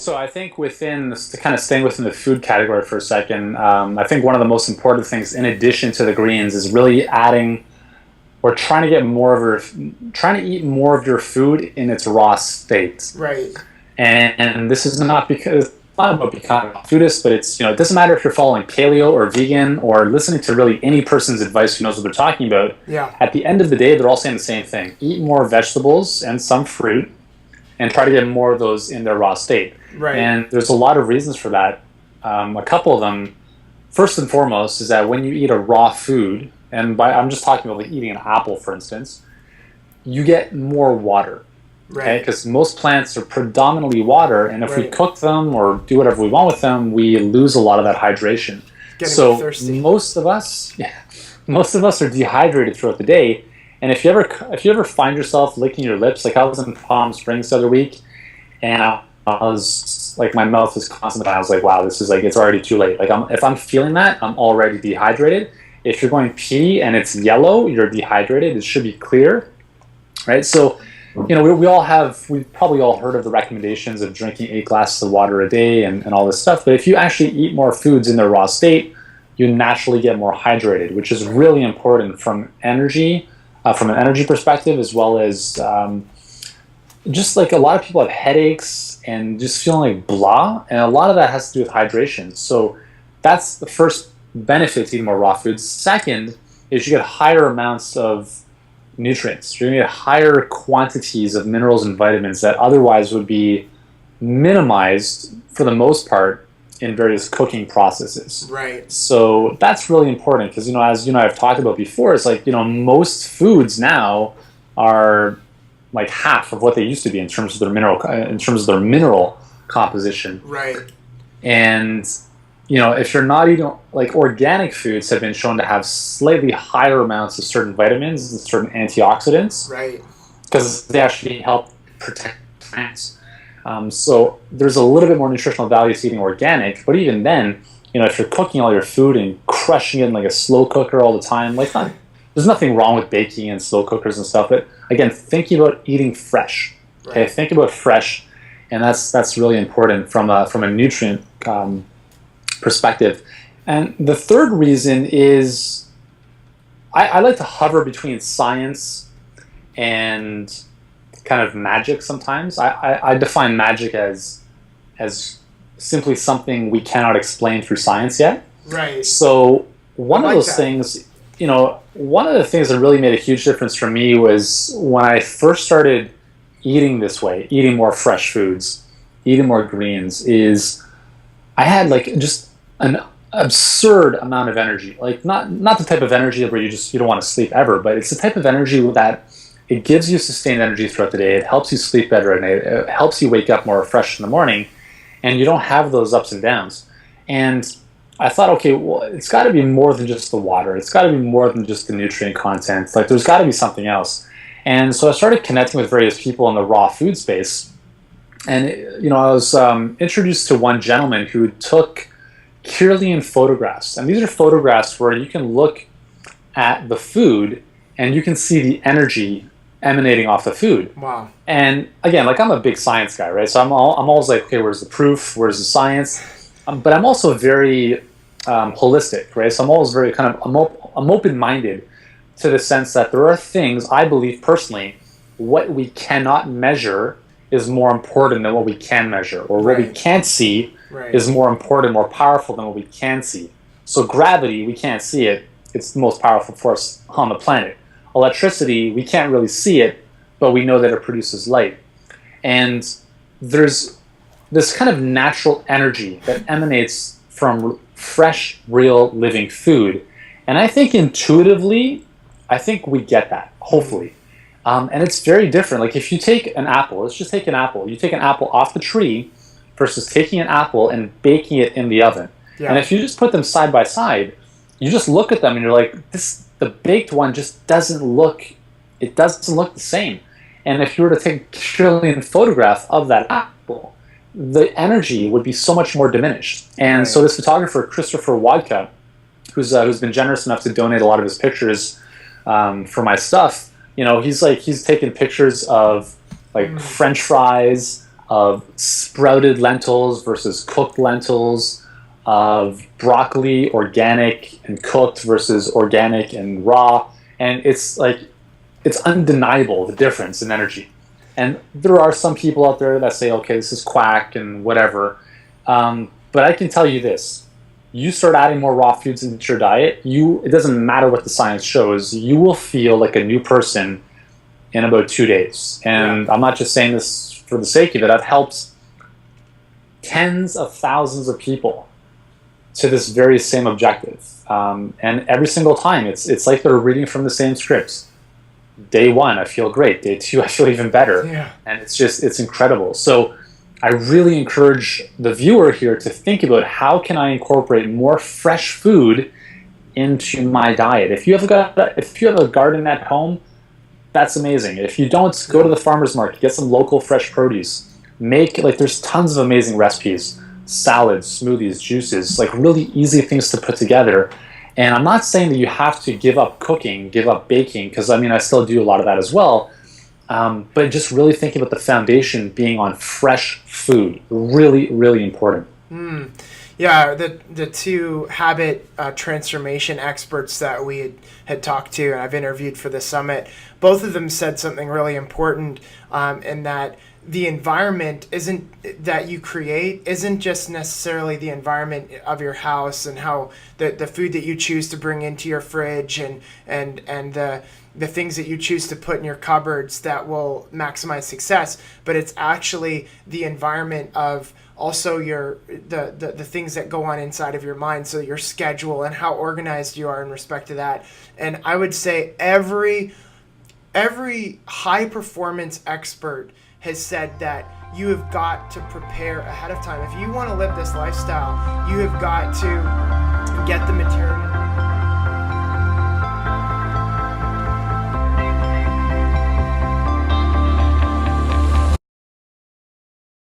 So I think within this, to kind of staying within the food category for a second, I think one of the most important things, in addition to the greens, is really adding or trying to get more of trying to eat more of your food in its raw state. Right. And this is not because not about becoming a foodist, but it's, it doesn't matter if you're following paleo or vegan or listening to really any person's advice who knows what they're talking about. Yeah. At the end of the day, they're all saying the same thing: eat more vegetables and some fruit, and try to get more of those in their raw state. Right. And there's a lot of reasons for that. A couple of them, first and foremost, is that when you eat a raw food, and I'm just talking about like eating an apple, for instance, you get more water. Okay, because most plants are predominantly water, and if we cook them or do whatever we want with them, we lose a lot of that hydration. So most of us are dehydrated throughout the day. And if you ever find yourself licking your lips, like I was in Palm Springs the other week, and I was like, my mouth was constantly, I was like, wow, this is like, it's already too late. Like if I'm feeling that, I'm already dehydrated. If you're going pee and it's yellow, you're dehydrated. It should be clear, right? So, we've probably all heard of the recommendations of drinking 8 glasses of water a day and all this stuff. But if you actually eat more foods in their raw state, you naturally get more hydrated, which is really important from energy, from an energy perspective, as well as just like a lot of people have headaches and just feeling like blah. And a lot of that has to do with hydration. So that's the first benefit to eating more raw foods. Second is you get higher amounts of nutrients. You're going to get higher quantities of minerals and vitamins that otherwise would be minimized for the most part in various cooking processes. Right. So that's really important because, as I've talked about before, it's like, most foods now are like half of what they used to be in terms of their mineral composition. Right. And if you're not eating, like, organic foods have been shown to have slightly higher amounts of certain vitamins and certain antioxidants. Right. Because they actually help protect plants. So there's a little bit more nutritional value to eating organic, but even then, if you're cooking all your food and crushing it in like a slow cooker all the time, there's nothing wrong with baking and slow cookers and stuff, but again, thinking about eating fresh. Okay, think about fresh, and that's really important from a nutrient perspective. And the third reason is I like to hover between science and kind of magic sometimes. I define magic as simply something we cannot explain through science yet. Right. So one of those things, one of the things that really made a huge difference for me was when I first started eating this way, eating more fresh foods, eating more greens, is I had like just an absurd amount of energy. Like not the type of energy where you don't want to sleep ever, but it's the type of energy that it gives you sustained energy throughout the day. It helps you sleep better at night. It helps you wake up more refreshed in the morning, and you don't have those ups and downs. And I thought, okay, well, it's got to be more than just the water. It's got to be more than just the nutrient content. Like, there's got to be something else. And so I started connecting with various people in the raw food space. And, I was introduced to one gentleman who took Kirlian photographs. And these are photographs where you can look at the food and you can see the energy emanating off the food. Wow. And again, like, I'm a big science guy, right? So I'm always like, okay, where's the proof? Where's the science? But I'm also very holistic, right? So I'm always very I'm open-minded to the sense that there are things, I believe personally, what we cannot measure is more important than what we can measure, or what we can't see is more important, more powerful than what we can see. So gravity, we can't see it. It's the most powerful force on the planet. Electricity, we can't really see it, but we know that it produces light. And there's this kind of natural energy that emanates from fresh, real, living food. And I think intuitively, we get that, hopefully. And it's very different. Like, if you take an apple, let's just take an apple. You take an apple off the tree versus taking an apple and baking it in the oven. Yeah. And if you just put them side by side, you just look at them and you're like, the baked one just doesn't look the same. And if you were to take a trillion photograph of that apple, the energy would be so much more diminished. And so this photographer, Christopher Wodka, who's been generous enough to donate a lot of his pictures for my stuff, he's taken pictures of like French fries, of sprouted lentils versus cooked lentils, of broccoli, organic and cooked versus organic and raw. And it's undeniable the difference in energy. And there are some people out there that say, okay, this is quack and whatever. But I can tell you this. You start adding more raw foods into your diet, it doesn't matter what the science shows, you will feel like a new person in about 2 days. And I'm not just saying this for the sake of it. I've helped tens of thousands of people to this very same objective. And every single time, it's like they're reading from the same scripts. Day 1, I feel great. Day 2, I feel even better. Yeah. And it's incredible. So I really encourage the viewer here to think about, how can I incorporate more fresh food into my diet? If you have a garden at home, that's amazing. If you don't, go to the farmer's market, get some local fresh produce. There's tons of amazing recipes, salads, smoothies, juices, like really easy things to put together. And I'm not saying that you have to give up cooking, give up baking, because I still do a lot of that as well. But just really thinking about the foundation being on fresh food, really, really important. Yeah, the two habit transformation experts that we had talked to and I've interviewed for the summit, both of them said something really important, in that the environment that you create isn't just necessarily the environment of your house and how the food that you choose to bring into your fridge and the things that you choose to put in your cupboards that will maximize success, but it's actually the environment of also the things that go on inside of your mind, so your schedule and how organized you are in respect to that. And I would say every high performance expert has said that you have got to prepare ahead of time. If you want to live this lifestyle, you have got to get the material